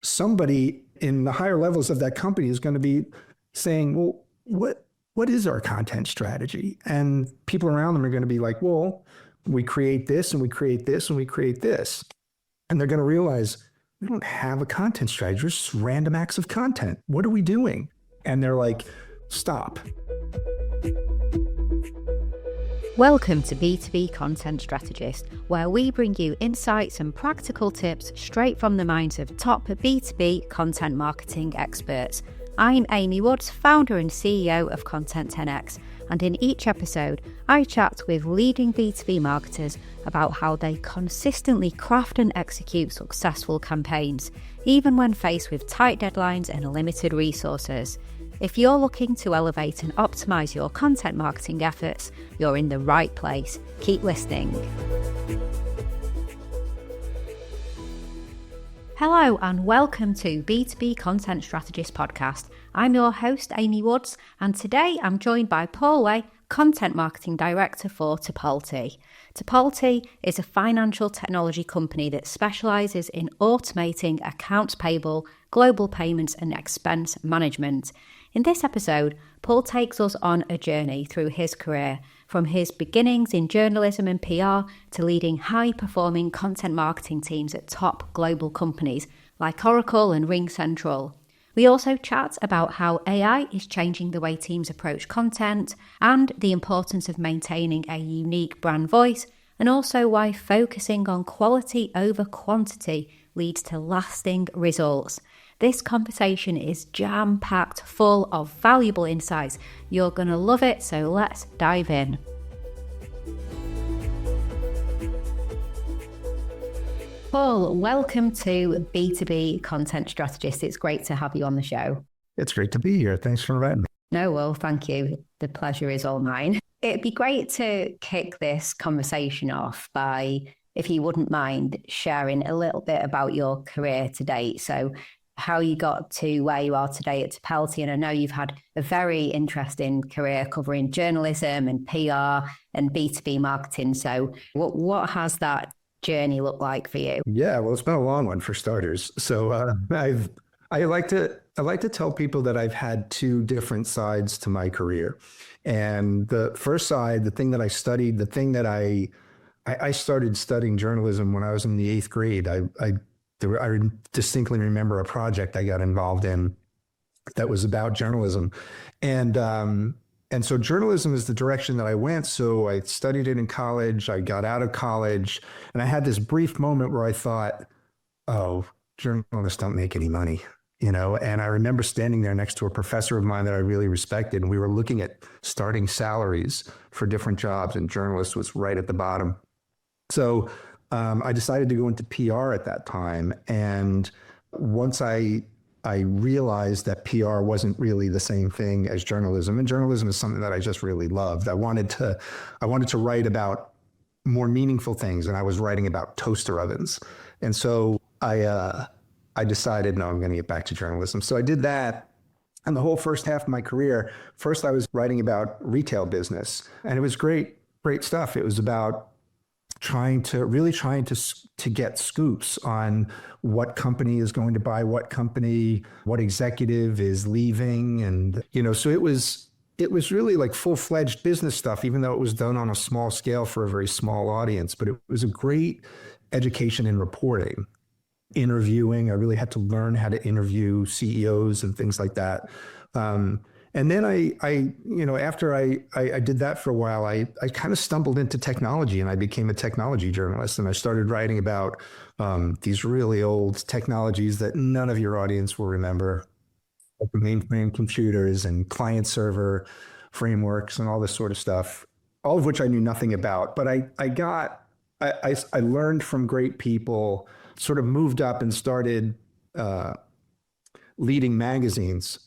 somebody in the higher levels of that company is going to be saying, well, what is our content strategy? And people around them are going to be like, well, we create this and we create this and we create this. And they're going to realize we don't have a content strategy. It's just random acts of content. What are we doing? And they're like, stop. Welcome to B2B Content Strategist, where we bring you insights and practical tips straight from the minds of top B2B content marketing experts. I'm Amy Woods, founder and CEO of Content 10X, and in each episode, I chat with leading B2B marketers about how they consistently craft and execute successful campaigns, even when faced with tight deadlines and limited resources. If you're looking to elevate and optimize your content marketing efforts, you're in the right place. Keep listening. Hello and welcome to B2B Content Strategist podcast. I'm your host, Amy Woods, and today I'm joined by Paul Way, Content Marketing Director for Tipalti. Tipalti is a financial technology company that specialises in automating accounts payable, global payments and expense management. In this episode, Paul takes us on a journey through his career, from his beginnings in journalism and PR to leading high-performing content marketing teams at top global companies like Oracle and RingCentral. We also chat about how AI is changing the way teams approach content and the importance of maintaining a unique brand voice, and also why focusing on quality over quantity leads to lasting results. This conversation is jam-packed full of valuable insights. You're going to love it, so let's dive in. Paul, welcome to B2B Content Strategist. It's great to have you on the show. It's great to be here. Thanks for inviting me. No, well, thank you. The pleasure is all mine. It'd be great to kick this conversation off by, if you wouldn't mind, sharing a little bit about your career to date. So how you got to where you are today at Tipalti. And I know you've had a very interesting career covering journalism and PR and B2B marketing. So what has that journey looked like for you? Yeah, well, it's been a long one for starters. So I like to tell people that I've had two different sides to my career. And the first side, the thing that I studied, the thing that I started studying journalism when I was in the 8th grade. I distinctly remember a project I got involved in that was about journalism. And so journalism is the direction that I went. So I studied it in college. I got out of college and I had this brief moment where I thought, oh, journalists don't make any money, and I remember standing there next to a professor of mine that I really respected. And we were looking at starting salaries for different jobs, and journalists was right at the bottom. So I decided to go into PR at that time. And once I realized that PR wasn't really the same thing as journalism, and journalism is something that I just really loved. I wanted to write about more meaningful things, and I was writing about toaster ovens. And so I decided, no, I'm going to get back to journalism. So I did that. And the whole first half of my career, first I was writing about retail business, and it was great stuff. It was about trying to get scoops on what company is going to buy what company, what executive is leaving. And, so it was really like full-fledged business stuff, even though it was done on a small scale for a very small audience. But it was a great education in reporting, interviewing. I really had to learn how to interview CEOs and things like that. And then after I did that for a while, I kind of stumbled into technology, and I became a technology journalist. And I started writing about these really old technologies that none of your audience will remember, like the mainframe computers and client server frameworks and all this sort of stuff, all of which I knew nothing about. But I learned from great people, sort of moved up and started leading magazines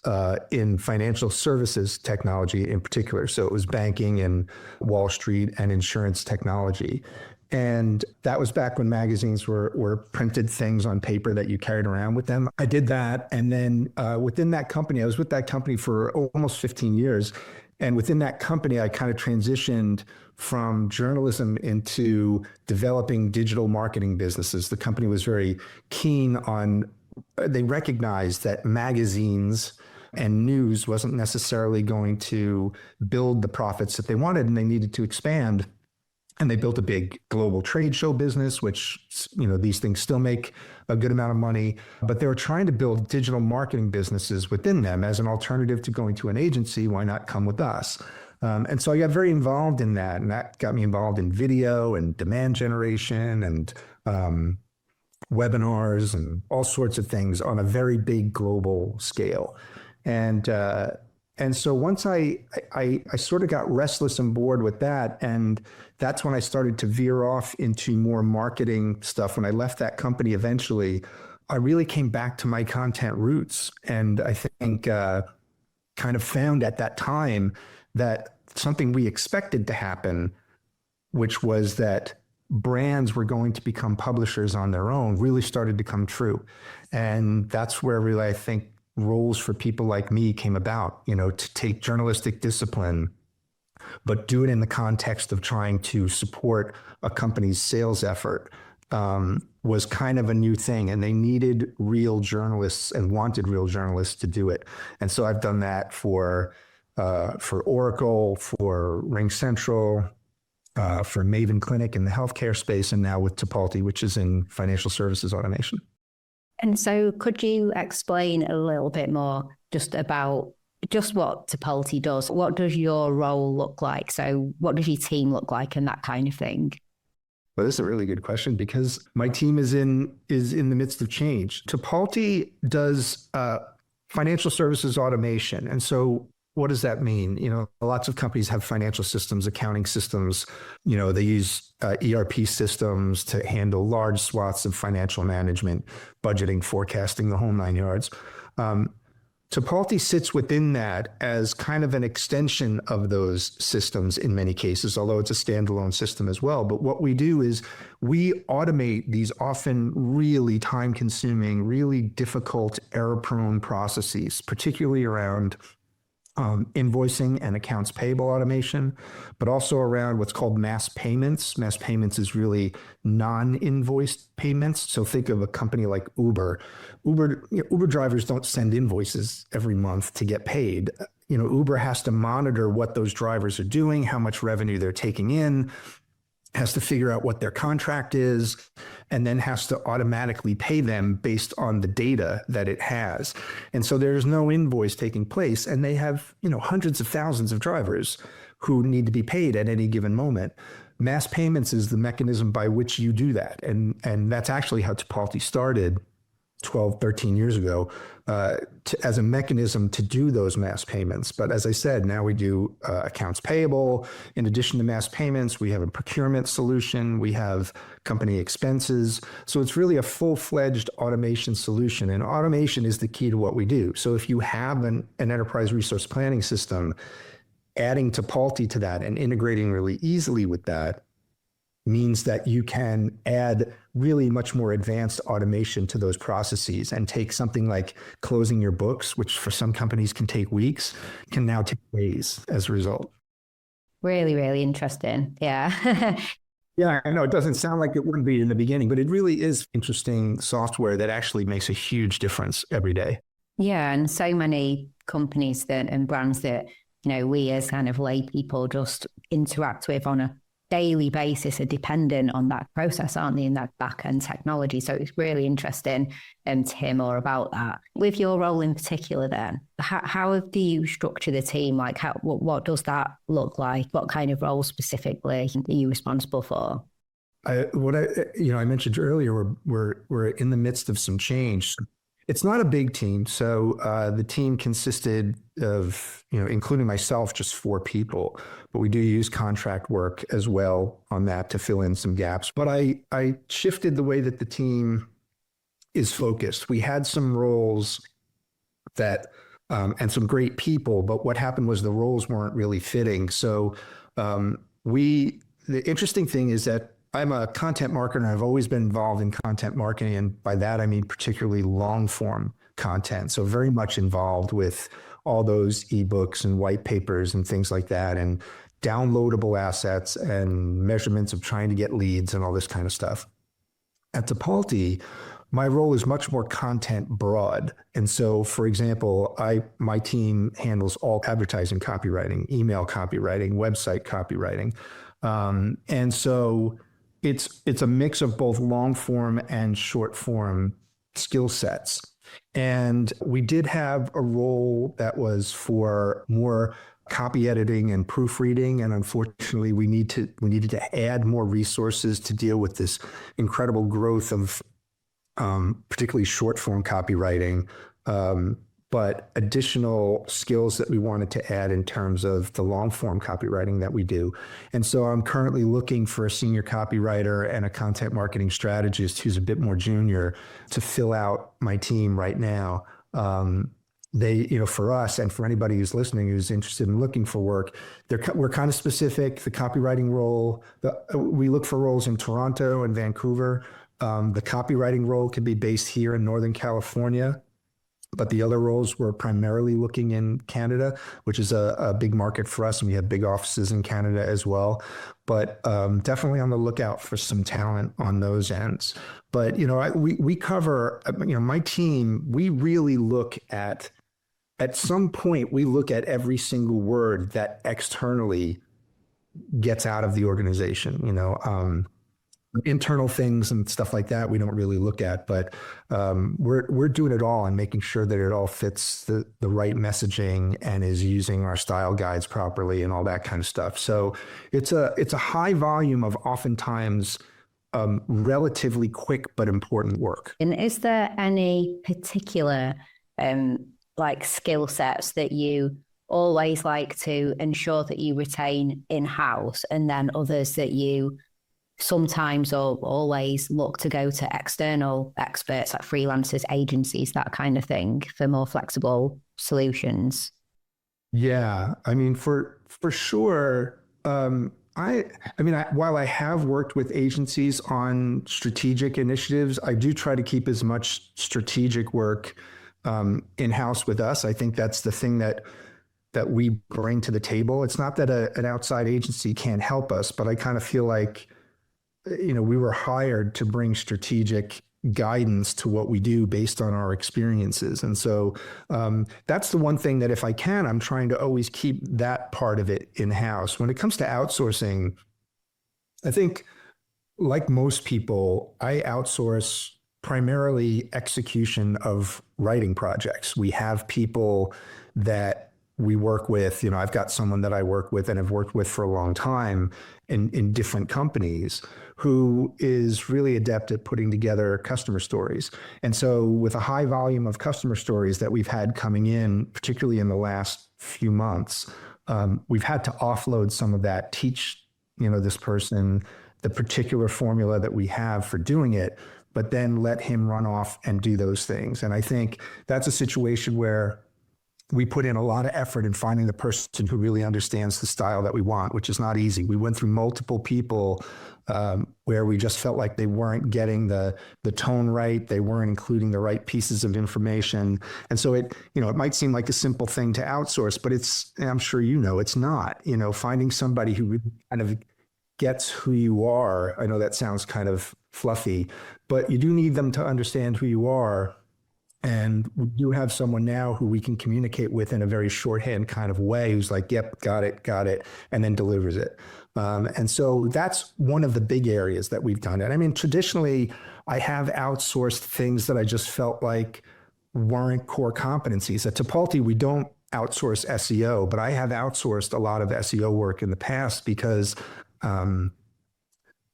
in financial services technology in particular. So it was banking and Wall Street and insurance technology. And that was back when magazines were printed things on paper that you carried around with them. I did that. And then within that company, I was with that company for almost 15 years. And within that company, I kind of transitioned from journalism into developing digital marketing businesses. The company was very keen on they recognized that magazines and news wasn't necessarily going to build the profits that they wanted, and they needed to expand. And they built a big global trade show business, which, these things still make a good amount of money. But they were trying to build digital marketing businesses within them as an alternative to going to an agency. Why not come with us? And so I got very involved in that. And that got me involved in video and demand generation and webinars and all sorts of things on a very big global scale. And so once I sort of got restless and bored with that, and that's when I started to veer off into more marketing stuff. When I left that company eventually, I really came back to my content roots. And I think kind of found at that time that something we expected to happen, which was that brands were going to become publishers on their own, really started to come true. And that's where really I think roles for people like me came about, to take journalistic discipline, but do it in the context of trying to support a company's sales effort, was kind of a new thing. And they needed real journalists and wanted real journalists to do it. And so I've done that for Oracle, for RingCentral, for Maven Clinic in the healthcare space, and now with Tipalti, which is in financial services automation. And so could you explain a little bit more just about just what Tipalti does? What does your role look like? So what does your team look like and that kind of thing? Well, this is a really good question because my team is in the midst of change. Tipalti does financial services automation. And so what does that mean? Lots of companies have financial systems, accounting systems. They use ERP systems to handle large swaths of financial management, budgeting, forecasting, the whole nine yards. Tipalti sits within that as kind of an extension of those systems in many cases, although it's a standalone system as well. But what we do is we automate these often really time-consuming, really difficult, error-prone processes, particularly around invoicing and accounts payable automation, but also around what's called mass payments. Mass payments is really non-invoiced payments. So think of a company like Uber. Uber drivers don't send invoices every month to get paid. Uber has to monitor what those drivers are doing, how much revenue they're taking in, has to figure out what their contract is, and then has to automatically pay them based on the data that it has. And so there's no invoice taking place, and they have, hundreds of thousands of drivers who need to be paid at any given moment. Mass payments is the mechanism by which you do that. And that's actually how Tipalti started 12, 13 years ago, as a mechanism to do those mass payments. But as I said, now we do accounts payable. In addition to mass payments, we have a procurement solution. We have company expenses. So it's really a full-fledged automation solution. And automation is the key to what we do. So if you have an enterprise resource planning system, adding Tipalti to that and integrating really easily with that means that you can add really much more advanced automation to those processes and take something like closing your books, which for some companies can take weeks, can now take days as a result. Really, really interesting. Yeah. Yeah, I know it doesn't sound like it would be in the beginning, but it really is interesting software that actually makes a huge difference every day. Yeah. And so many companies and brands that, we as kind of lay people just interact with on a daily basis are dependent on that process, aren't they, in that back-end technology? So it's really interesting to hear more about that. With your role in particular then, how do you structure the team? Like what does that look like? What kind of role specifically are you responsible for? I mentioned earlier, we're in the midst of some change. It's not a big team. So the team consisted of, including myself, just 4 people. But we do use contract work as well on that to fill in some gaps. But I shifted the way that the team is focused. We had some roles that, and some great people, but what happened was the roles weren't really fitting. So the interesting thing is that I'm a content marketer, and I've always been involved in content marketing. And by that, I mean particularly long form content. So very much involved with all those ebooks and white papers and things like that, and downloadable assets and measurements of trying to get leads and all this kind of stuff. At Tipalti, my role is much more content broad. And so, for example, my team handles all advertising copywriting, email copywriting, website copywriting. And so it's a mix of both long form and short form skill sets. And we did have a role that was for more copy editing and proofreading, and unfortunately we needed to add more resources to deal with this incredible growth of particularly short form copywriting, but additional skills that we wanted to add in terms of the long form copywriting that we do. And so I'm currently looking for a senior copywriter and a content marketing strategist who's a bit more junior to fill out my team right now. For us and for anybody who's listening who's interested in looking for work, we're kind of specific. The copywriting role, we look for roles in Toronto and Vancouver. The copywriting role could be based here in Northern California, but the other roles we're primarily looking in Canada, which is a big market for us, and we have big offices in Canada as well. But definitely on the lookout for some talent on those ends. But we cover, my team. We really look at some point, we look at every single word that externally gets out of the organization. Internal things and stuff like that we don't really look at, but we're doing it all and making sure that it all fits the right messaging and is using our style guides properly and all that kind of stuff. So it's a high volume of oftentimes relatively quick but important work. And is there any particular skill sets that you always like to ensure that you retain in-house, and then others that you sometimes or always look to go to external experts like freelancers, agencies, that kind of thing for more flexible solutions? Yeah, I mean, for sure. While I have worked with agencies on strategic initiatives, I do try to keep as much strategic work in-house with us. I think that's the thing that we bring to the table. It's not that an outside agency can't help us, but I kind of feel like we were hired to bring strategic guidance to what we do based on our experiences. And so that's the one thing that if I can, I'm trying to always keep that part of it in-house. When it comes to outsourcing, I think like most people, I outsource primarily execution of writing projects. We have people that we work with. I've got someone that I work with and have worked with for a long time in different companies who is really adept at putting together customer stories. And so with a high volume of customer stories that we've had coming in, particularly in the last few months, we've had to offload some of that, teach, this person the particular formula that we have for doing it, but then let him run off and do those things. And I think that's a situation where we put in a lot of effort in finding the person who really understands the style that we want, which is not easy. We went through multiple people where we just felt like they weren't getting the tone right. They weren't including the right pieces of information. And so it might seem like a simple thing to outsource, but I'm sure it's not. Finding somebody who really kind of gets who you are. I know that sounds kind of fluffy, but you do need them to understand who you are. And we do have someone now who we can communicate with in a very shorthand kind of way, who's like, yep, got it, and then delivers it. And so that's one of the big areas that we've done it. I mean, traditionally, I have outsourced things that I just felt like weren't core competencies. At Tipalti, we don't outsource SEO, but I have outsourced a lot of SEO work in the past because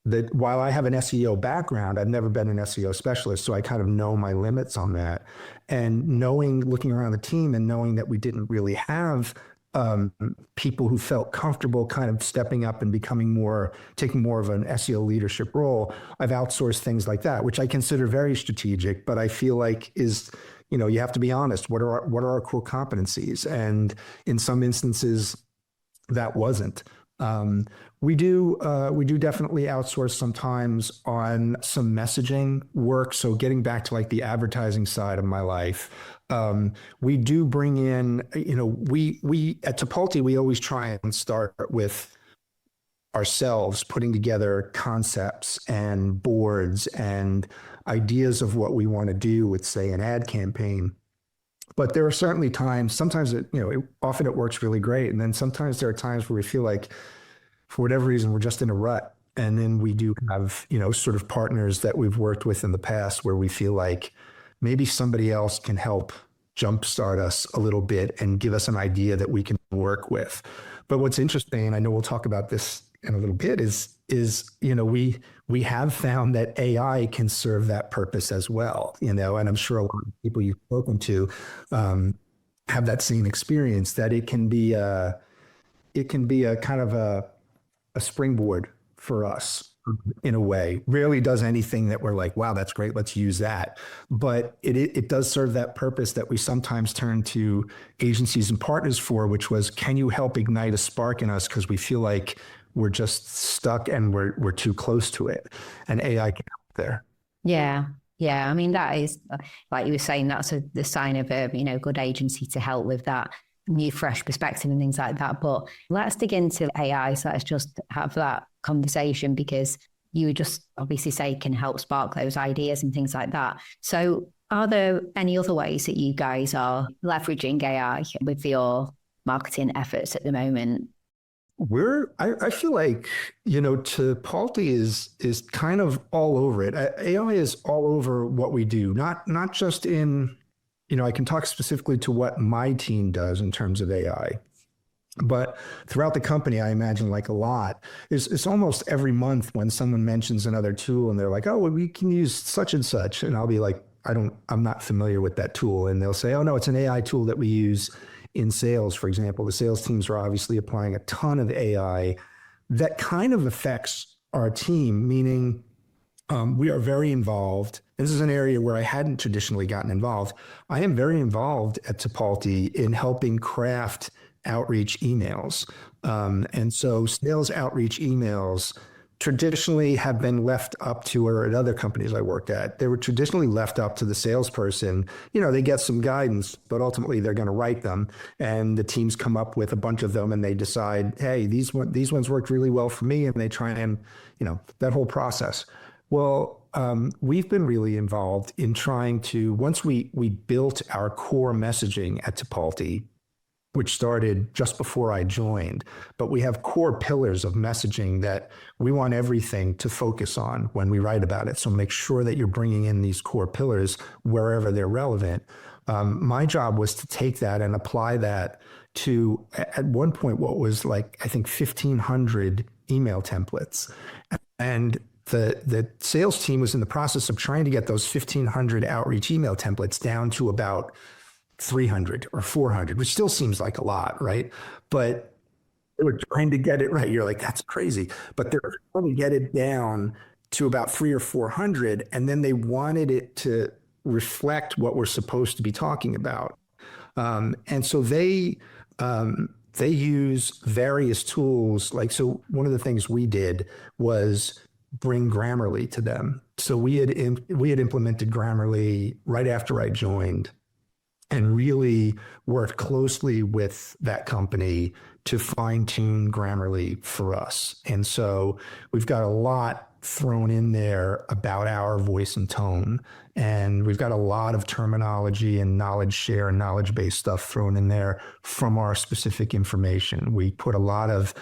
that while I have an SEO background, I've never been an SEO specialist. So I kind of know my limits on that. And looking around the team and knowing that we didn't really have people who felt comfortable kind of stepping up and taking more of an SEO leadership role, I've outsourced things like that, which I consider very strategic, but I feel like you have to be honest. What are our core competencies? And in some instances, that wasn't. We do definitely outsource sometimes on some messaging work. So getting back to like the advertising side of my life, we do bring in, we at Tipalti, we always try and start with ourselves putting together concepts and boards and ideas of what we want to do with, say, an ad campaign. But there are certainly times, sometimes often it works really great. And then sometimes there are times where we feel like for whatever reason, we're just in a rut. And then we do have, sort of partners that we've worked with in the past where we feel like maybe somebody else can help jumpstart us a little bit and give us an idea that we can work with. But what's interesting, and I know we'll talk about this in a little bit, is we have found that AI can serve that purpose as well, and I'm sure a lot of people you've spoken to have that same experience, that it can be a kind of a springboard for us in a way. Rarely does anything that we're like, wow, that's great, let's use that. But it does serve that purpose that we sometimes turn to agencies and partners for, which was, can you help ignite a spark in us because we feel like we're just stuck and we're too close to it. And AI can help there. Yeah. Yeah. I mean, that is, like you were saying, that's the sign of a, good agency to help with that new, fresh perspective and things like that. But let's dig into AI. So let's just have that conversation, because you would just obviously say can help spark those ideas and things like that. So are there any other ways that you guys are leveraging AI with your marketing efforts at the moment? I feel like, Tipalti is kind of all over it. AI is all over what we do, not just in, I can talk specifically to what my team does in terms of AI, but throughout the company, I imagine like a lot. It's almost every month when someone mentions another tool and they're like, oh, well, we can use such and such. And I'll be like, I'm not familiar with that tool. And they'll say, oh, no, it's an AI tool that we use in sales, for example. The sales teams are obviously applying a ton of AI that kind of affects our team, meaning we are very involved. This is an area where I hadn't traditionally gotten involved. I am very involved at Tipalti in helping craft outreach emails. And so sales outreach emails traditionally have been left up to, or at other companies I worked at, they were traditionally left up to the salesperson. They get some guidance, but ultimately they're going to write them. And the teams come up with a bunch of them and they decide, hey, these ones worked really well for me. And they try and, that whole process. Well, we've been really involved in trying to, once we built our core messaging at Tipalti, which started just before I joined, but we have core pillars of messaging that we want everything to focus on when we write about it. So make sure that you're bringing in these core pillars wherever they're relevant. My job was to take that and apply that to, at one point, what was like, I think 1,500 email templates. And the sales team was in the process of trying to get those 1,500 outreach email templates down to about 300 or 400, which still seems like a lot, right? But they were trying to get it right. You're like, that's crazy. But they're trying to get it down to about 300 or 400. And then they wanted it to reflect what we're supposed to be talking about. And so they use various tools. So one of the things we did was bring Grammarly to them. So we had implemented Grammarly right after I joined, and really worked closely with that company to fine-tune Grammarly for us. And so we've got a lot thrown in there about our voice and tone. And we've got a lot of terminology and knowledge share and knowledge-based stuff thrown in there from our specific information. We put a lot of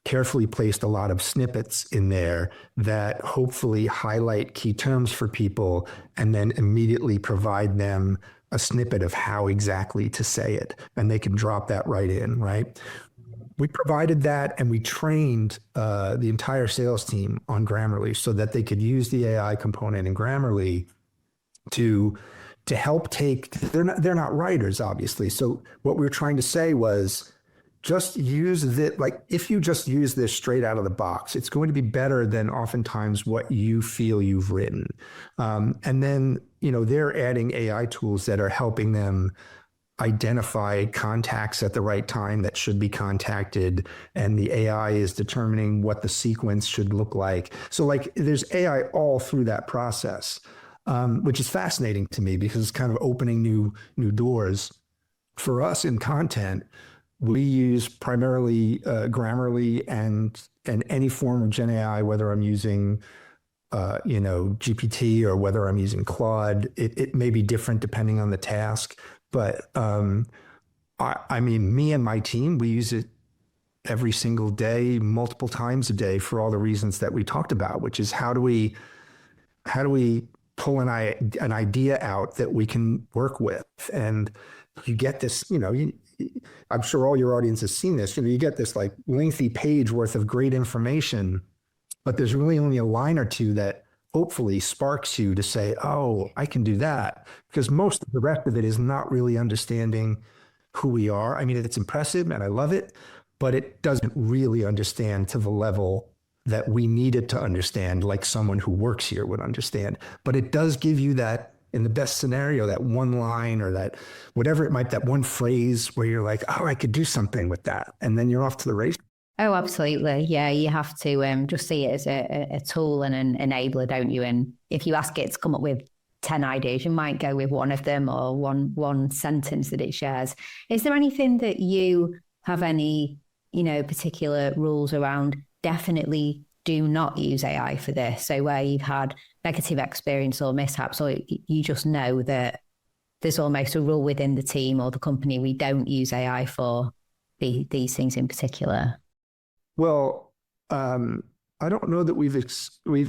carefully placed a lot of snippets in there that hopefully highlight key terms for people and then immediately provide them a snippet of how exactly to say it. And they can drop that right in, right? We provided that and we trained the entire sales team on Grammarly so that they could use the AI component in Grammarly to help take, they're not writers, obviously. So what we were trying to say was, just use it. Like if you just use this straight out of the box, it's going to be better than oftentimes what you feel you've written. And then, they're adding AI tools that are helping them identify contacts at the right time that should be contacted. And the AI is determining what the sequence should look like. So there's AI all through that process, which is fascinating to me because it's kind of opening new doors for us in content. we use primarily Grammarly and any form of Gen AI, whether I'm using GPT or whether I'm using Claude. It may be different depending on the task, but I mean, me and my team, we use it every single day, multiple times a day for all the reasons that we talked about, which is how do we pull an idea out that we can work with? And you get this, I'm sure all your audience has seen this, you get this like lengthy page worth of great information, but there's really only a line or two that hopefully sparks you to say, oh, I can do that. Because most of the rest of it is not really understanding who we are. I mean, it's impressive and I love it, but it doesn't really understand to the level that we need it to understand, like someone who works here would understand. But it does give you that, in the best scenario, that one line or that whatever it might, that one phrase where you're like, oh, I could do something with that. And then you're off to the race. Oh, absolutely. Yeah, you have to just see it as a tool and an enabler, don't you? And if you ask it to come up with 10 ideas, you might go with one of them or one sentence that it shares. Is there anything that you have any, particular rules around? Definitely do not use AI for this. So where you've had negative experience or mishaps, or you just know that there's almost a rule within the team or the company, we don't use AI for these things in particular. Well, I don't know that we've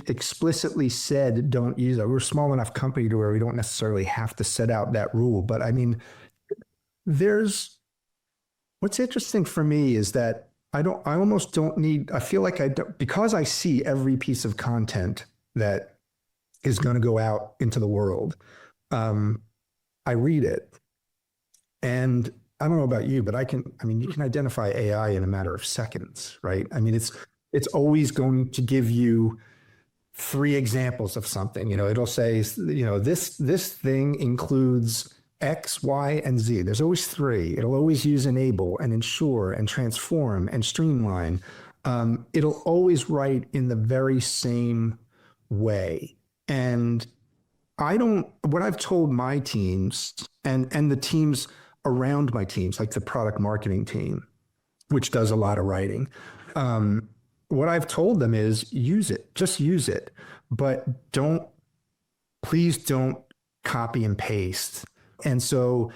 explicitly said don't use it. We're a small enough company to where we don't necessarily have to set out that rule. But I mean, what's interesting for me is that I feel like I don't, because I see every piece of content that is going to go out into the world. I read it, and I don't know about you, but you can identify AI in a matter of seconds, right? I mean, it's always going to give you 3 examples of something. It'll say, this thing includes X, Y, and Z. There's always 3. It'll always use enable and ensure and transform and streamline. It'll always write in the very same way. And what I've told my teams and the teams around my teams, like the product marketing team, which does a lot of writing, what I've told them is just use it, but please don't copy and paste. And so,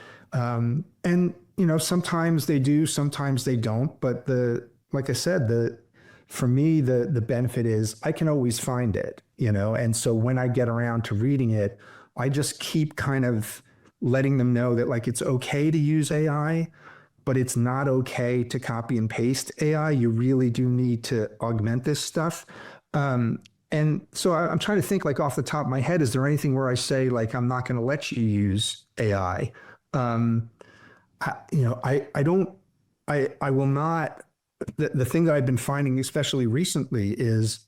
sometimes they do, sometimes they don't, but like I said, for me, the benefit is I can always find it, and so when I get around to reading it, I just keep kind of letting them know that like, it's okay to use AI, but it's not okay to copy and paste AI. You really do need to augment this stuff. And so I'm trying to think, like, off the top of my head, is there anything where I say like, I'm not going to let you use AI? I will not. The thing that I've been finding, especially recently, is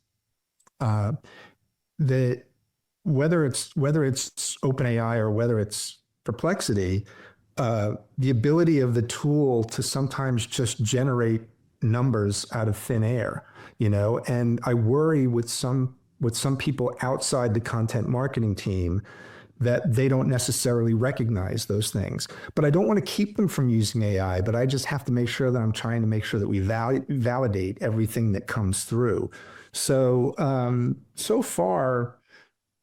that whether it's OpenAI or whether it's Perplexity, the ability of the tool to sometimes just generate numbers out of thin air, and I worry with some people outside the content marketing team that they don't necessarily recognize those things. But I don't want to keep them from using AI, but I just have to make sure that I'm trying to make sure that we validate everything that comes through. So, so far,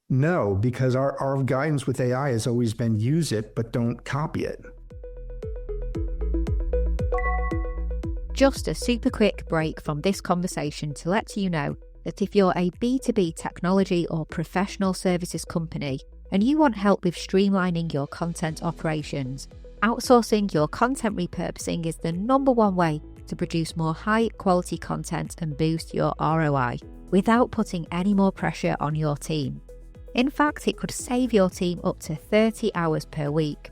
no, because our guidance with AI has always been use it, but don't copy it. Just a super quick break from this conversation to let you know that if you're a B2B technology or professional services company and you want help with streamlining your content operations, outsourcing your content repurposing is the #1 way to produce more high quality content and boost your ROI without putting any more pressure on your team. In fact, it could save your team up to 30 hours per week.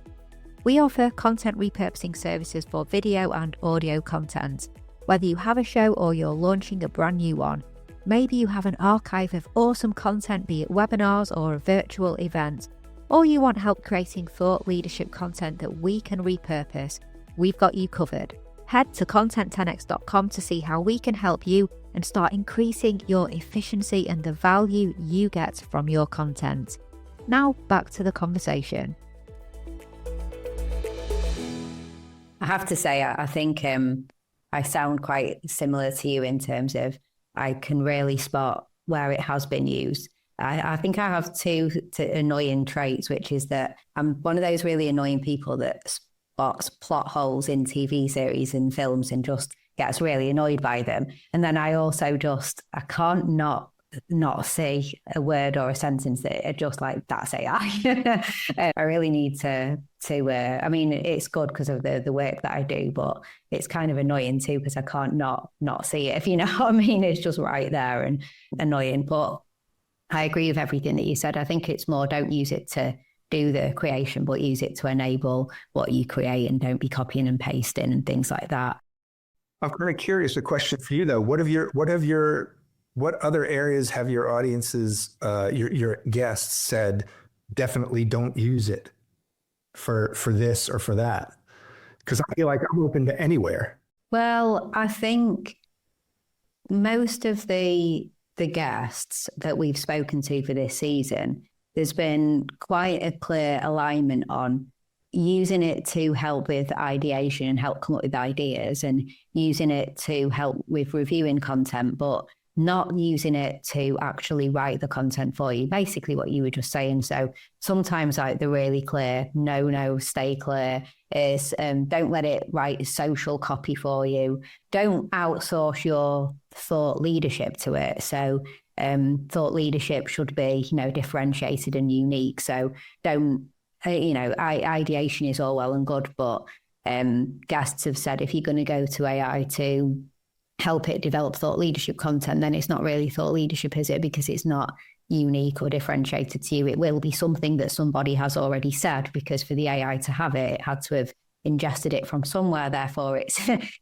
We offer content repurposing services for video and audio content. Whether you have a show or you're launching a brand new one, maybe you have an archive of awesome content, be it webinars or a virtual event, or you want help creating thought leadership content that we can repurpose, we've got you covered. Head to content10x.com to see how we can help you and start increasing your efficiency and the value you get from your content. Now back to the conversation. have to say, I think I sound quite similar to you in terms of I can really spot where it has been used. I think I have two annoying traits, which is that I'm one of those really annoying people that spots plot holes in TV series and films and just gets really annoyed by them. And then I also I can't not see a word or a sentence that are just like, that's AI. I really need to I mean, it's good because of the work that I do, but it's kind of annoying too because I can't not see it, if you know what I mean. It's just right there and annoying. But I agree with everything that you said. I think it's more, don't use it to do the creation, but use it to enable what you create, and don't be copying and pasting and things like that. I'm kind of curious, a question for you though. What other areas have your audiences, your guests said, definitely don't use it for this or for that? Because I feel like I'm open to anywhere. Well, I think most of the guests that we've spoken to for this season, there's been quite a clear alignment on using it to help with ideation and help come up with ideas, and using it to help with reviewing content, but not using it to actually write the content for you. Basically what you were just saying. So sometimes like the really clear, no, stay clear is don't let it write social copy for you. Don't outsource your thought leadership to it. So thought leadership should be, differentiated and unique. So don't, ideation is all well and good, but guests have said if you're going to go to AI to help it develop thought leadership content, then it's not really thought leadership, is it? Because it's not unique or differentiated to you. It will be something that somebody has already said, because for the AI to have it, it had to have ingested it from somewhere. Therefore,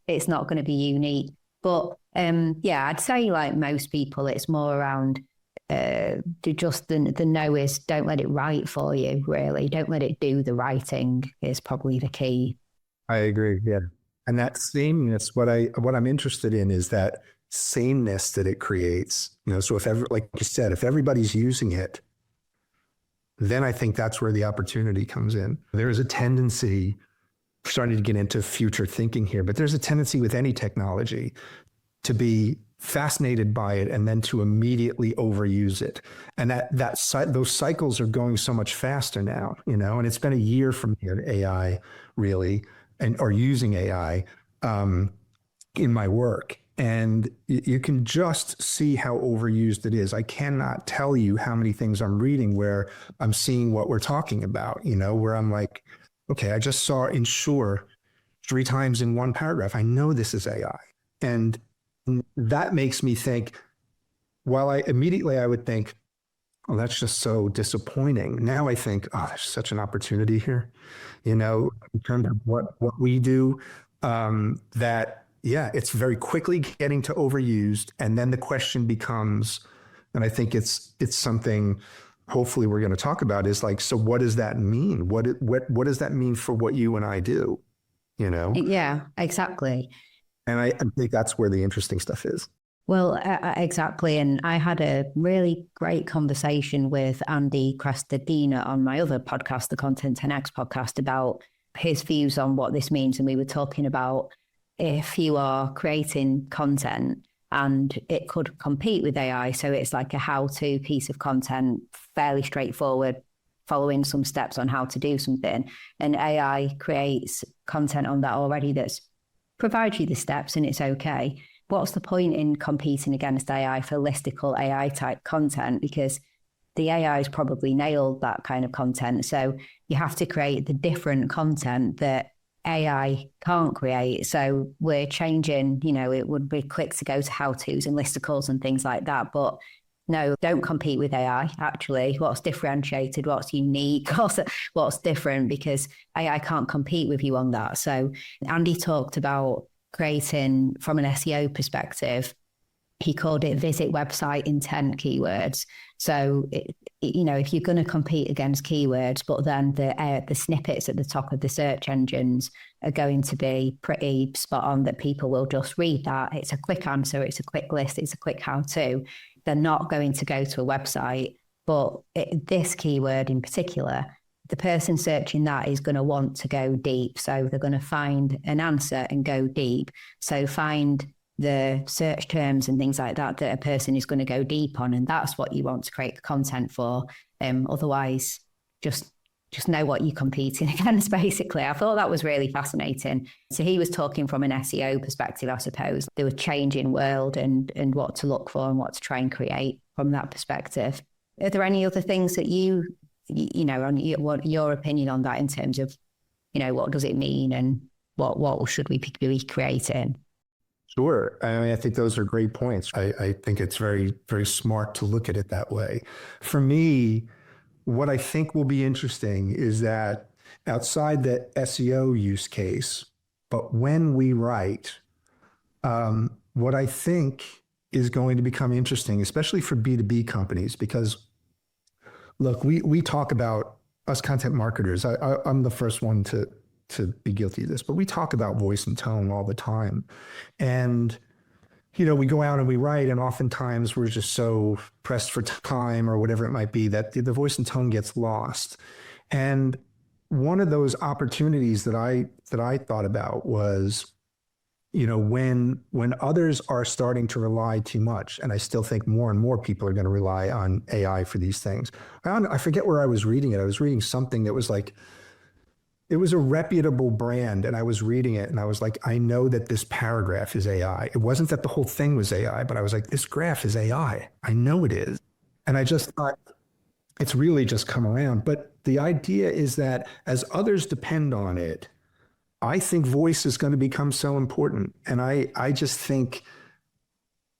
it's not going to be unique. But I'd say like most people, it's more around the no is don't let it write for you, really. Don't let it do the writing is probably the key. I agree. Yeah. And that sameness, what I'm interested in is that sameness that it creates. So like you said, if everybody's using it, then I think that's where the opportunity comes in. There is a tendency, starting to get into future thinking here, but there's a tendency with any technology to be fascinated by it and then to immediately overuse it. And those cycles are going so much faster now, and it's been a year from here to AI really, or using AI in my work. And you can just see how overused it is. I cannot tell you how many things I'm reading where I'm seeing what we're talking about, where I'm like, okay, I just saw insure 3 times in one paragraph. I know this is AI. And that makes me think, while I would think, oh, that's just so disappointing. Now I think, oh, there's such an opportunity here, in terms of what we do, it's very quickly getting to overused. And then the question becomes, and I think it's something hopefully we're going to talk about, is like, so what does that mean? What does that mean for what you and I do? Yeah, exactly. And I think that's where the interesting stuff is. Well, exactly. And I had a really great conversation with Andy Crestadina on my other podcast, the Content 10X podcast, about his views on what this means. And we were talking about if you are creating content and it could compete with AI. So it's like a how-to piece of content, fairly straightforward, following some steps on how to do something. And AI creates content on that already that's provides you the steps and it's okay. What's the point in competing against AI for listicle AI type content? Because the AI has probably nailed that kind of content. So you have to create the different content that AI can't create. So we're changing, it would be quick to go to how-tos and listicles and things like that. But no, don't compete with AI, actually. What's differentiated, what's unique, what's different, because AI can't compete with you on that. So Andy talked about creating, from an SEO perspective, he called it visit website intent keywords. So, if you're going to compete against keywords, but then the snippets at the top of the search engines are going to be pretty spot on, that people will just read that. It's a quick answer, it's a quick list, it's a quick how-to. They're not going to go to a website. But this keyword in particular, the person searching that is going to want to go deep. So they're going to find an answer and go deep. So find the search terms and things like that that a person is going to go deep on. And that's what you want to create the content for. Otherwise, just know what you're competing against, basically. I thought that was really fascinating. So he was talking from an SEO perspective, I suppose. They were changing world and what to look for and what to try and create from that perspective. Are there any other things that you know, what your opinion on that in terms of, you know, what does it mean and what should we be creating? Sure. I mean, I think those are great points. I think it's very, very smart to look at it that way. For me, what I think will be interesting is that outside the SEO use case, but when we write, what I think is going to become interesting, especially for B2B companies, because look, we talk about us content marketers. I'm the first one to be guilty of this, but we talk about voice and tone all the time. And, you know, we go out and we write, and oftentimes we're just so pressed for time or whatever it might be that the voice and tone gets lost. And one of those opportunities that I thought about was, you know, when others are starting to rely too much, and I still think more and more people are going to rely on AI for these things. I forget where I was reading it. I was reading something that was like, it was a reputable brand, and I was reading it and I was like, I know that this paragraph is AI. It wasn't that the whole thing was AI, but I was like, this graph is AI. I know it is. And I just thought, it's really just come around. But the idea is that as others depend on it, I think voice is going to become so important. And I just think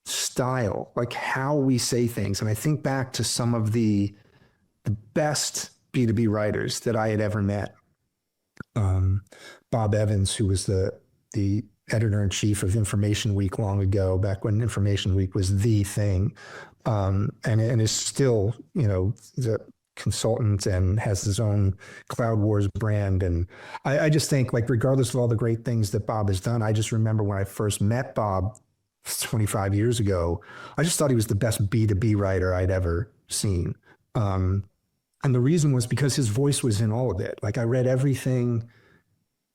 style, like how we say things. And I think back to some of the best B2B writers that I had ever met. Bob Evans, who was the editor-in-chief of Information Week long ago, back when Information Week was the thing, and is still, you know, the consultant and has his own Cloud Wars brand. And I just think, like, regardless of all the great things that Bob has done, I just remember when I first met Bob 25 years ago, I just thought he was the best B2B writer I'd ever seen. And the reason was because his voice was in all of it. Like, I read everything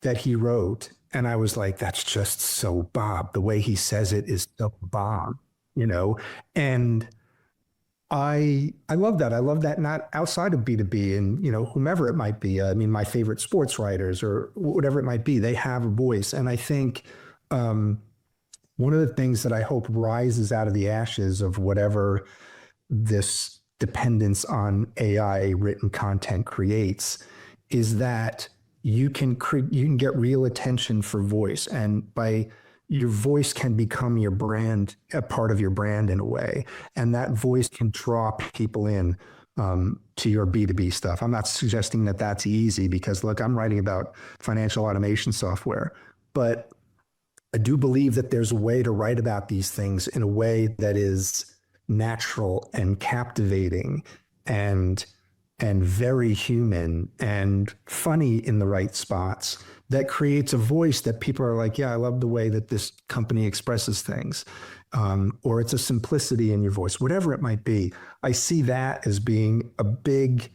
that he wrote, and I was like, that's just so Bob. The way he says it is so Bob, you know? And I love that. I love that, not outside of B2B and, you know, whomever it might be. I mean, my favorite sports writers or whatever it might be, they have a voice. And I think one of the things that I hope rises out of the ashes of whatever this dependence on AI written content creates is that you can get real attention for voice, and by your voice can become your brand, a part of your brand in a way, and that voice can draw people in to your B2B stuff. I'm not suggesting that that's easy, because look, I'm writing about financial automation software, but I do believe that there's a way to write about these things in a way that is natural and captivating and very human and funny in the right spots, that creates a voice that people are like, yeah, I love the way that this company expresses things. Or it's a simplicity in your voice, whatever it might be. I see that as being a big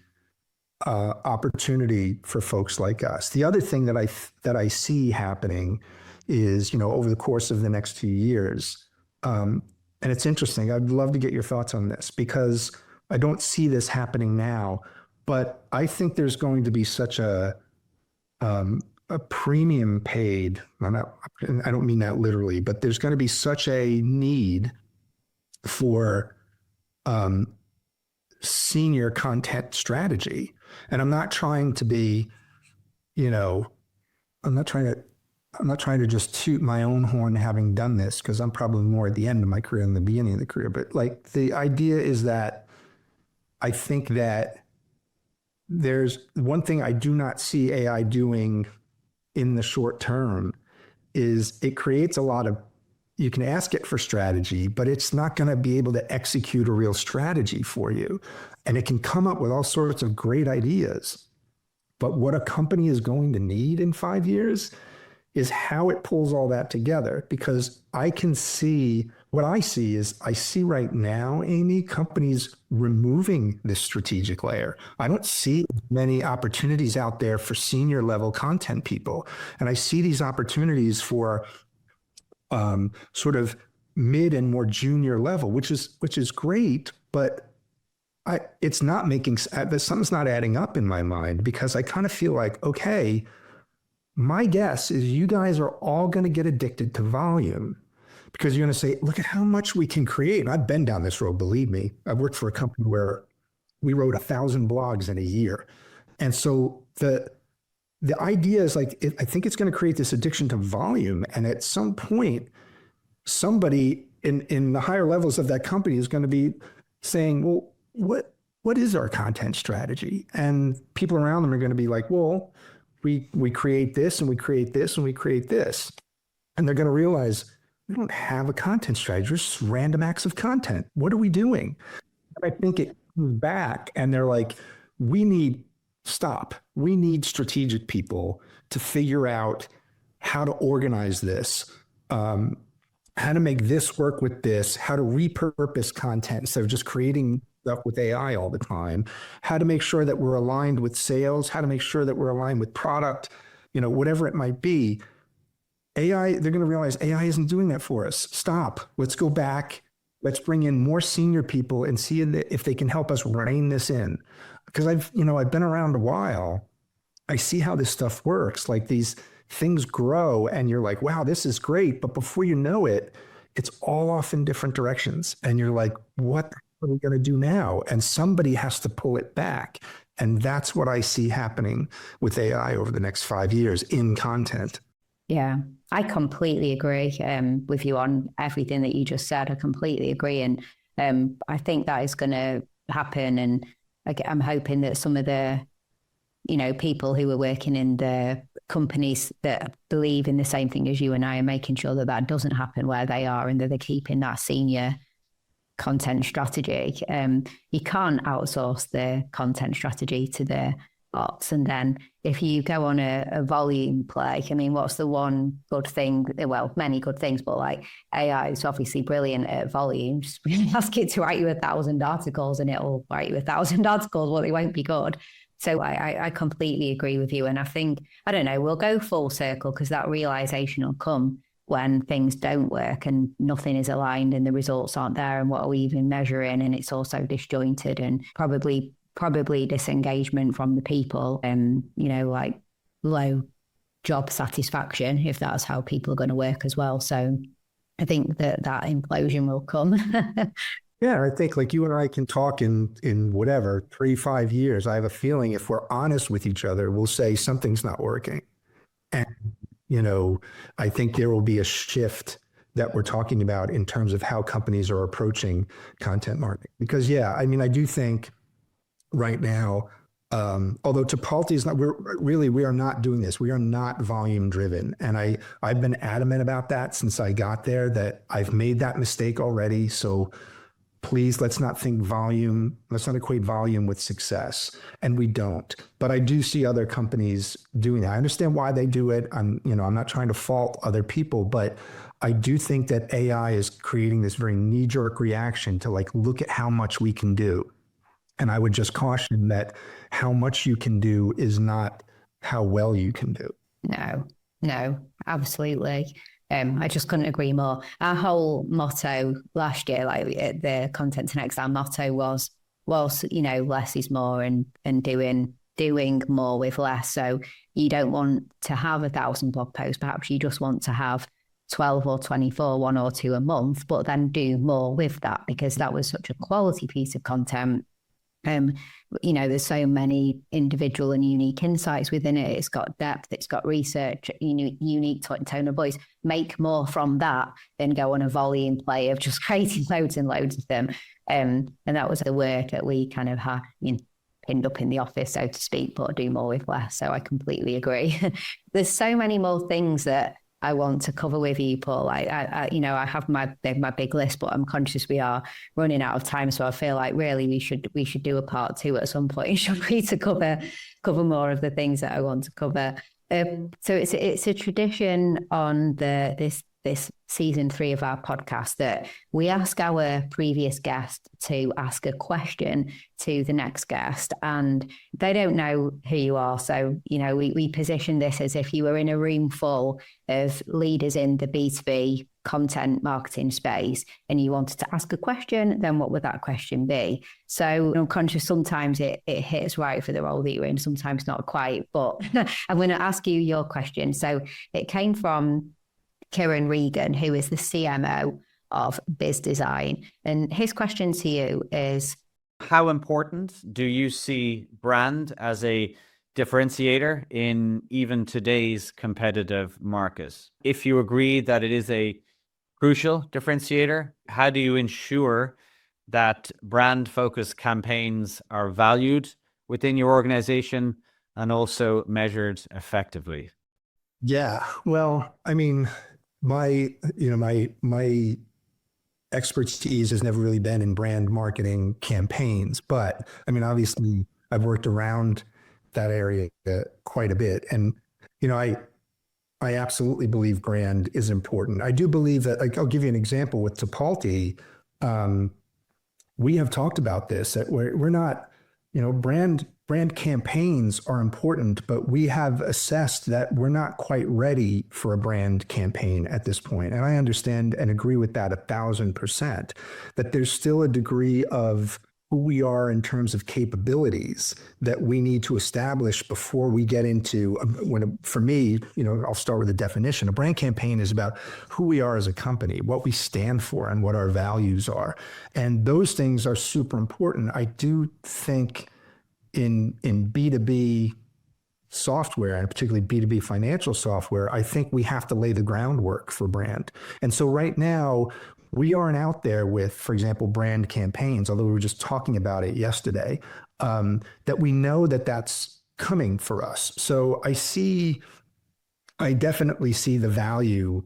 opportunity for folks like us. The other thing that I see happening is, you know, over the course of the next few years, and it's interesting, I'd love to get your thoughts on this, because I don't see this happening now, but I think there's going to be such a premium paid, I don't mean that literally, but there's going to be such a need for senior content strategy. And I'm not trying to be, you know, I'm not trying to just toot my own horn having done this, because I'm probably more at the end of my career than the beginning of the career. But like, the idea is that I think that there's one thing I do not see AI doing in the short term is it creates a lot of, you can ask it for strategy, but it's not going to be able to execute a real strategy for you. And it can come up with all sorts of great ideas. But what a company is going to need in 5 years is how it pulls all that together, because I can see what I see is I see right now, Amy, companies removing this strategic layer. I don't see many opportunities out there for senior level content people. And I see these opportunities for sort of mid and more junior level, which is great, but it's not making, something's not adding up in my mind, because I kind of feel like, okay, my guess is you guys are all going to get addicted to volume, because you're going to say, look at how much we can create. And I've been down this road, believe me. I've worked for a company where we wrote 1,000 blogs in a year. And so the idea is like, I think it's going to create this addiction to volume. And at some point, somebody in the higher levels of that company is going to be saying, well, what is our content strategy? And people around them are going to be like, well, we create this and we create this and we create this. And they're going to realize we don't have a content strategy. It's just random acts of content. What are we doing? And I think it comes back and they're like, we need strategic people to figure out how to organize this, how to make this work with this, how to repurpose content instead of just creating stuff with AI all the time, how to make sure that we're aligned with sales, how to make sure that we're aligned with product, whatever it might be. AI, they're going to realize AI isn't doing that for us. Stop. Let's go back. Let's bring in more senior people and see if they can help us rein this in. Because I've been around a while. I see how this stuff works. Like these things grow and you're like, wow, this is great. But before you know it, it's all off in different directions. And you're like, what are we going to do now? And somebody has to pull it back. And that's what I see happening with AI over the next 5 years in content. Yeah, I completely agree with you on everything that you just said. I completely agree. And I think that is going to happen. And I'm hoping that some of the, people who are working in the companies that believe in the same thing as you and I are making sure that that doesn't happen where they are, and that they're keeping that senior content strategy. You can't outsource the content strategy to the bots. And then if you go on a volume play, I mean, what's the one good thing? Well, many good things, but like AI is obviously brilliant at volume. Just ask it to write you 1,000 articles and it'll write you 1,000 articles. Well, they won't be good. So I completely agree with you. And I think, I don't know, we'll go full circle, because that realization will come when things don't work and nothing is aligned and the results aren't there. And what are we even measuring? And it's also disjointed and probably disengagement from the people, and like low job satisfaction, if that's how people are going to work as well. So I think that implosion will come. Yeah, I think like you and I can talk in whatever 3-5 years. I have a feeling if we're honest with each other, we'll say something's not working. And I think there will be a shift that we're talking about in terms of how companies are approaching content marketing. Because I mean, I do think right now, although Tipalti is not, we are not doing this. We are not volume driven. And I've been adamant about that since I got there, that I've made that mistake already. So please, let's not think volume. Let's not equate volume with success. And we don't. But I do see other companies doing that. I understand why they do it. I'm not trying to fault other people, but I do think that AI is creating this very knee-jerk reaction to like, look at how much we can do. And I would just caution that how much you can do is not how well you can do. No, absolutely. I just couldn't agree more. Our whole motto last year, like the Content and Exam motto was, less is more, and doing more with less. So you don't want to have 1,000 blog posts. Perhaps you just want to have 12 or 24, 1 or 2 a month, but then do more with that, because that was such a quality piece of content. There's so many individual and unique insights within it. It's got depth, it's got research, unique tone of voice. Make more from that than go on a volume play of just creating loads and loads of them. And that was the word that we kind of had pinned up in the office, so to speak, but do more with less. So I completely agree. There's so many more things that I want to cover with you, Paul. I have my big list, but I'm conscious we are running out of time. So I feel like really we should do a part 2 at some point, should we, to cover more of the things that I want to cover. So it's a tradition on this season 3 of our podcast that we ask our previous guest to ask a question to the next guest, and they don't know who you are. So, we position this as if you were in a room full of leaders in the B2B content marketing space and you wanted to ask a question, then what would that question be? So I'm conscious sometimes it hits right for the role that you're in, sometimes not quite, but I'm going to ask you your question. So it came from Kieran Regan, who is the CMO of Biz Design. And his question to you is, how important do you see brand as a differentiator in even today's competitive market? If you agree that it is a crucial differentiator, how do you ensure that brand-focused campaigns are valued within your organization and also measured effectively? Yeah, well, I mean, my expertise has never really been in brand marketing campaigns, but I mean, obviously, I've worked around that area quite a bit, and I absolutely believe brand is important. I do believe that, like, I'll give you an example with Tipalti. We have talked about this, that we're not, brand campaigns are important, but we have assessed that we're not quite ready for a brand campaign at this point. And I understand and agree with that 1,000%, that there's still a degree of who we are in terms of capabilities that we need to establish before we get into, for me, I'll start with a definition. A brand campaign is about who we are as a company, what we stand for, and what our values are. And those things are super important. I do think in B2B software, and particularly B2B financial software, I think we have to lay the groundwork for brand. And so right now, we aren't out there with, for example, brand campaigns, although we were just talking about it yesterday, that we know that that's coming for us. So I definitely see the value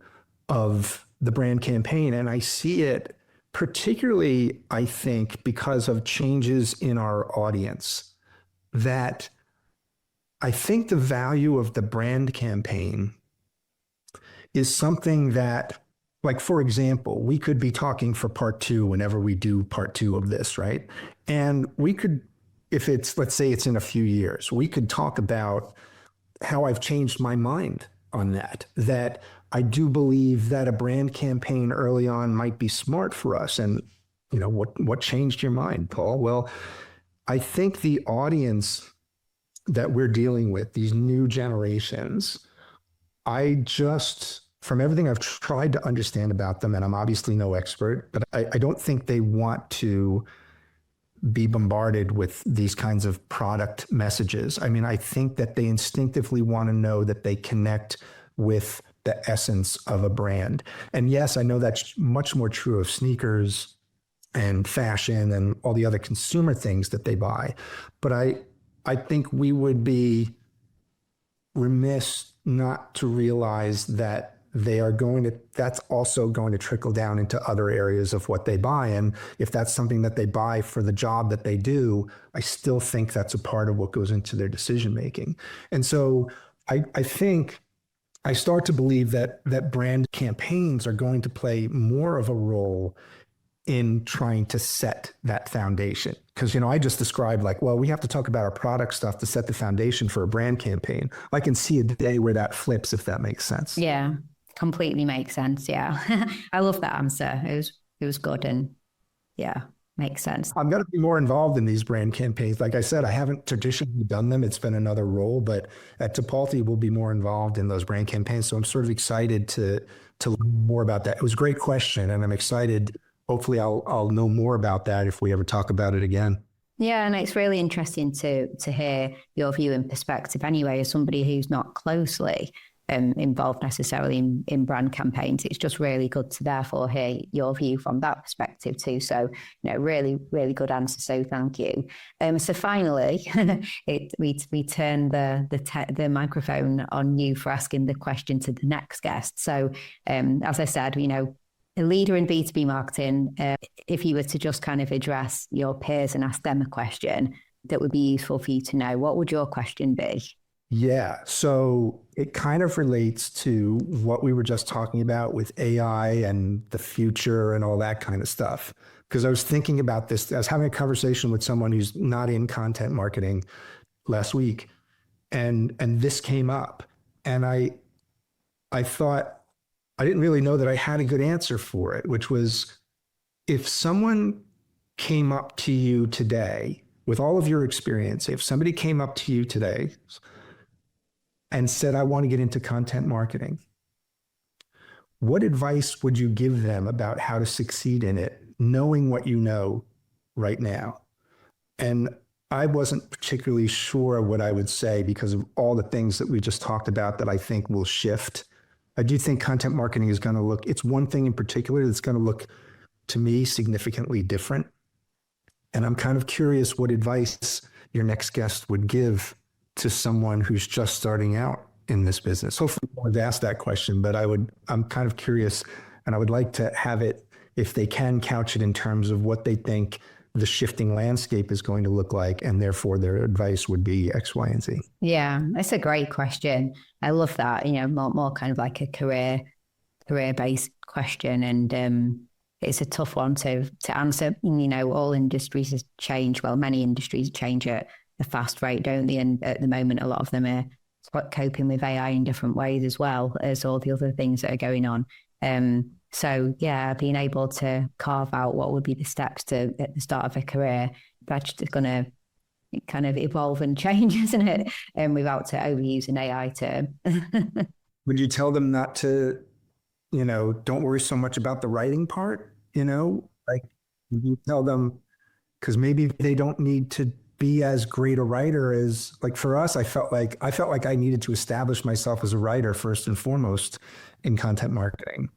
of the brand campaign, and I see it particularly, I think, because of changes in our audience, that I think the value of the brand campaign is something that, like, for example, we could be talking for part 2 whenever we do part 2 of this, right? And we could, if it's, let's say it's in a few years, we could talk about how I've changed my mind on that I do believe that a brand campaign early on might be smart for us. And, what changed your mind, Paul? Well, I think the audience that we're dealing with, these new generations, from everything I've tried to understand about them, and I'm obviously no expert, but I don't think they want to be bombarded with these kinds of product messages. I mean, I think that they instinctively want to know that they connect with the essence of a brand. And yes, I know that's much more true of sneakers and fashion and all the other consumer things that they buy. But I think we would be remiss not to realize that that's also going to trickle down into other areas of what they buy. And if that's something that they buy for the job that they do, I still think that's a part of what goes into their decision making. And so I think I start to believe that brand campaigns are going to play more of a role in trying to set that foundation. Because, I just described, like, well, we have to talk about our product stuff to set the foundation for a brand campaign. I can see a day where that flips, if that makes sense. Yeah, completely makes sense. Yeah. I love that answer. It was good. And yeah, makes sense. I'm going to be more involved in these brand campaigns. Like I said, I haven't traditionally done them. It's been another role, but at Tipalti, we'll be more involved in those brand campaigns. So I'm sort of excited to learn more about that. It was a great question, and I'm excited. Hopefully I'll know more about that if we ever talk about it again. Yeah, and it's really interesting to hear your view and perspective anyway, as somebody who's not closely involved necessarily in brand campaigns. It's just really good to therefore hear your view from that perspective too. So, really, really good answer. So thank you. So finally, we turn the microphone on you for asking the question to the next guest. So as I said, a leader in B2B marketing, if you were to just kind of address your peers and ask them a question that would be useful for you to know, what would your question be? Yeah. So it kind of relates to what we were just talking about with AI and the future and all that kind of stuff. Because I was thinking about this, I was having a conversation with someone who's not in content marketing last week, and this came up. And I thought I didn't really know that I had a good answer for it, which was if someone came up to you today with all of your experience, if somebody came up to you today and said, I want to get into content marketing, what advice would you give them about how to succeed in it, knowing what you know right now? And I wasn't particularly sure what I would say because of all the things that we just talked about that I think will shift. I do think content marketing is going to look, it's one thing in particular that's going to look to me significantly different. And I'm kind of curious what advice your next guest would give to someone who's just starting out in this business. Hopefully no one's asked that question, but I'm kind of curious, and I would like to have it, if they can, couch it in terms of what they think the shifting landscape is going to look like, and therefore their advice would be X, Y, and Z. Yeah, that's a great question. I love that, more kind of like a career-based question. And it's a tough one to answer. All industries change. Well, many industries change at a fast rate, don't they? And at the moment, a lot of them are coping with AI in different ways as well as all the other things that are going on. So yeah, being able to carve out what would be the steps at the start of a career, that's just going to kind of evolve and change, isn't it? And without to overuse an AI term. Would you tell them not to, don't worry so much about the writing part, like you tell them, because maybe they don't need to be as great a writer as, like, for us, I felt like I needed to establish myself as a writer first and foremost in content marketing.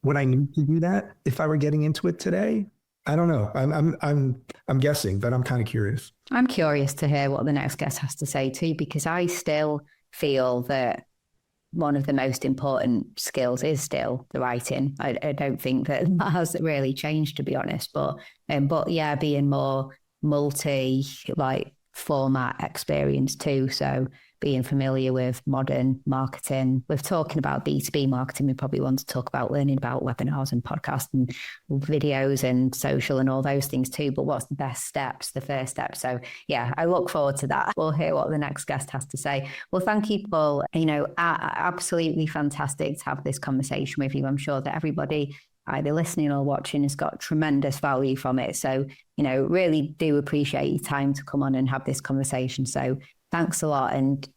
Would I need to do that if I were getting into it today? I don't know. I'm guessing, but I'm kind of curious. I'm curious to hear what the next guest has to say too, because I still feel that one of the most important skills is still the writing. I don't think that has really changed, to be honest. But yeah, being more multi format experience too. So being familiar with modern marketing. We're talking about B2B marketing. We probably want to talk about learning about webinars and podcasts and videos and social and all those things too. But what's the best steps, the first step? So yeah, I look forward to that. We'll hear what the next guest has to say. Well, thank you, Paul. Absolutely fantastic to have this conversation with you. I'm sure that everybody either listening or watching has got tremendous value from it. So, really do appreciate your time to come on and have this conversation. So thanks a lot. And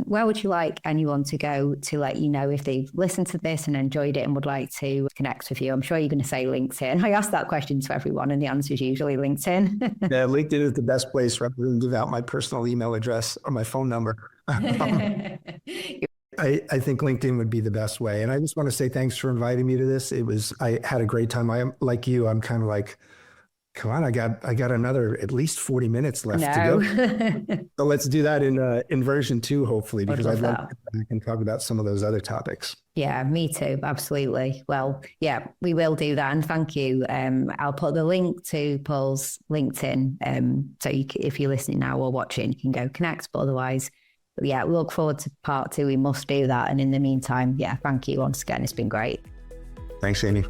where would you like anyone to go to let you know if they've listened to this and enjoyed it and would like to connect with you? I'm sure you're going to say LinkedIn. I ask that question to everyone and the answer is usually LinkedIn. Yeah, LinkedIn is the best place rather than give out my personal email address or my phone number. I think LinkedIn would be the best way. And I just want to say thanks for inviting me to this. I had a great time. I'm like you, I'm kind of like, come on, I got another at least 40 minutes left to go. So let's do that in version 2, hopefully, because I'd love to come back and talk about some of those other topics. Yeah, me too. Absolutely. Well, yeah, we will do that. And thank you. I'll put the link to Paul's LinkedIn. So if you're listening now or watching, you can go connect. But otherwise, yeah, we look forward to part 2. We must do that. And in the meantime, yeah, thank you once again. It's been great. Thanks, Amy.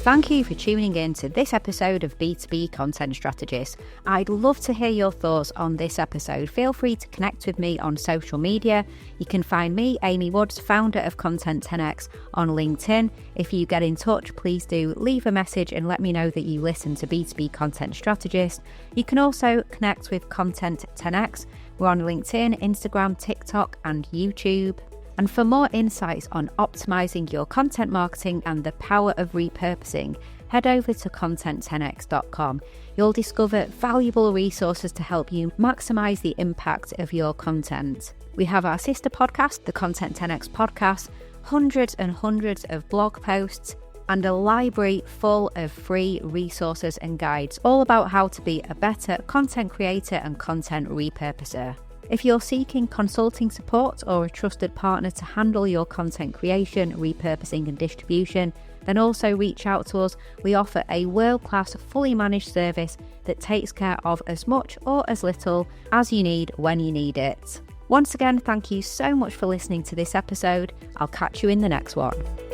Thank you for tuning in to this episode of B2B Content Strategist. I'd love to hear your thoughts on this episode. Feel free to connect with me on social media. You can find me, Amy Woods, founder of Content 10X, on LinkedIn. If you get in touch, please do leave a message and let me know that you listen to B2B Content Strategist. You can also connect with Content 10X. We're on LinkedIn, Instagram, TikTok, and YouTube. And for more insights on optimizing your content marketing and the power of repurposing, head over to content10x.com. You'll discover valuable resources to help you maximize the impact of your content. We have our sister podcast, the Content 10X podcast, hundreds and hundreds of blog posts, and a library full of free resources and guides all about how to be a better content creator and content repurposer. If you're seeking consulting support or a trusted partner to handle your content creation, repurposing and distribution, then also reach out to us. We offer a world-class, fully managed service that takes care of as much or as little as you need when you need it. Once again, thank you so much for listening to this episode. I'll catch you in the next one.